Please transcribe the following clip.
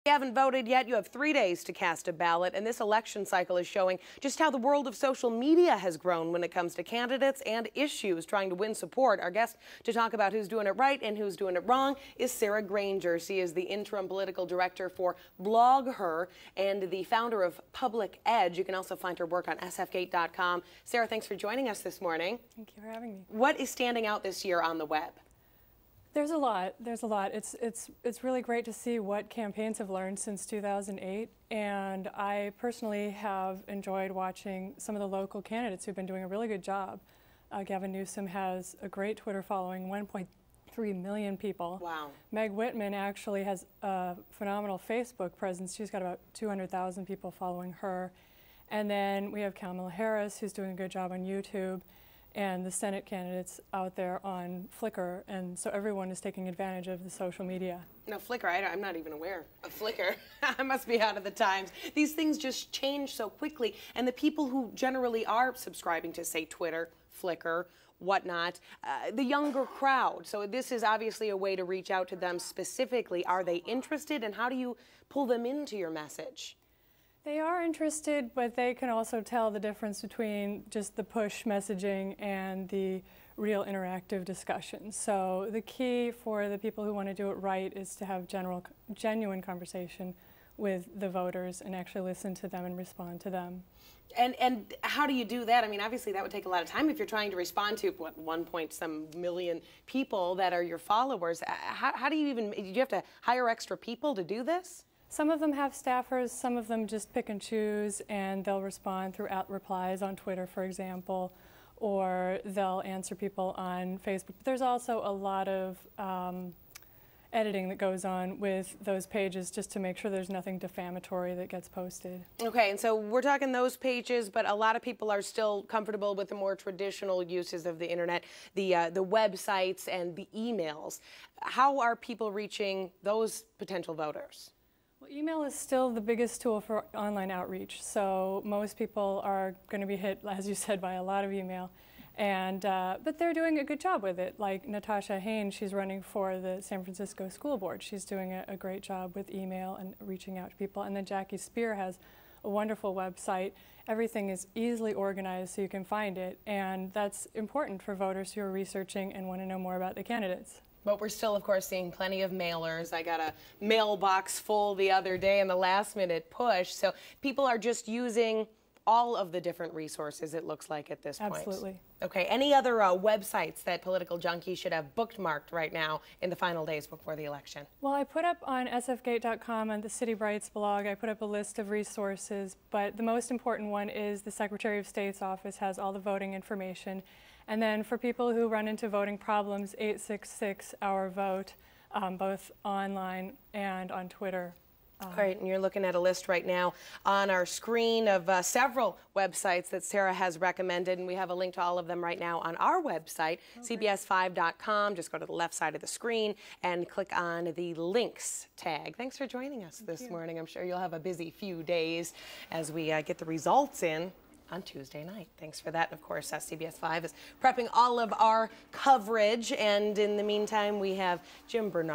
you haven't voted yet, you have 3 days to cast a ballot, and this election cycle is showing just how the world of social media has grown when it comes to candidates and issues trying to win support. Our guest to talk about who's doing it right and who's doing it wrong is Sarah Granger. She is the interim political director for Blog Her and the founder of Public Edge. You can also find her work on sfgate.com. Sarah, thanks for joining us this morning. Thank you for having me. What is standing out this year on the web? There's a lot. It's really great to see what campaigns have learned since 2008, and I personally have enjoyed watching some of the local candidates who've been doing a really good job. Gavin Newsom has a great Twitter following, 1.3 million people. Wow. Meg Whitman actually has a phenomenal Facebook presence. She's got about 200,000 people following her. And then we have Kamala Harris, who's doing a good job on YouTube, and the Senate candidates out there on Flickr, and so everyone is taking advantage of the social media. No, Flickr, I'm not even aware of Flickr. I must be out of the times. These things just change so quickly, and the people who generally are subscribing to, say, Twitter, Flickr, whatnot, the younger crowd. So this is obviously a way to reach out to them specifically. Are they interested, and how do you pull them into your message? They are interested, but they can also tell the difference between just the push messaging and the real interactive discussion. So the key for the people who want to do it right is to have genuine conversation with the voters and actually listen to them and respond to them. And how do you do that? I mean, obviously that would take a lot of time if you're trying to respond to, what, 1 million people that are your followers. How do you even, do you have to hire extra people to do this? Some of them have staffers, some of them just pick and choose, and they'll respond through replies on Twitter, for example, or they'll answer people on Facebook. But there's also a lot of editing that goes on with those pages just to make sure there's nothing defamatory that gets posted. Okay, and so we're talking those pages, but a lot of people are still comfortable with the more traditional uses of the internet, the websites and the emails. How are people reaching those potential voters? Well, email is still the biggest tool for online outreach, so most people are going to be hit, as you said, by a lot of email, and but they're doing a good job with it. Like Natasha Haynes, she's running for the San Francisco School Board. She's doing a great job with email and reaching out to people. And then Jackie Spear has a wonderful website. Everything is easily organized so you can find it, and that's important for voters who are researching and want to know more about the candidates. But we're still, of course, seeing plenty of mailers. I got a mailbox full the other day in the last-minute push. So people are just using all of the different resources, it looks like, at this point. Absolutely. Okay, any other websites that political junkies should have bookmarked right now in the final days before the election? Well, I put up on sfgate.com and the City Brights blog, I put up a list of resources, but the most important one is the Secretary of State's office has all the voting information. And then for people who run into voting problems, 866-OUR-VOTE, both online and on Twitter. Great, and you're looking at a list right now on our screen of several websites that Sarah has recommended, and we have a link to all of them right now on our website, cbs5.com. Just go to the left side of the screen and click on the links tag. Thanks for joining us this morning. I'm sure you'll have a busy few days as we get the results in on Tuesday night. Thanks for that. And of course, CBS 5 is prepping all of our coverage, and in the meantime, we have Jim Bernard.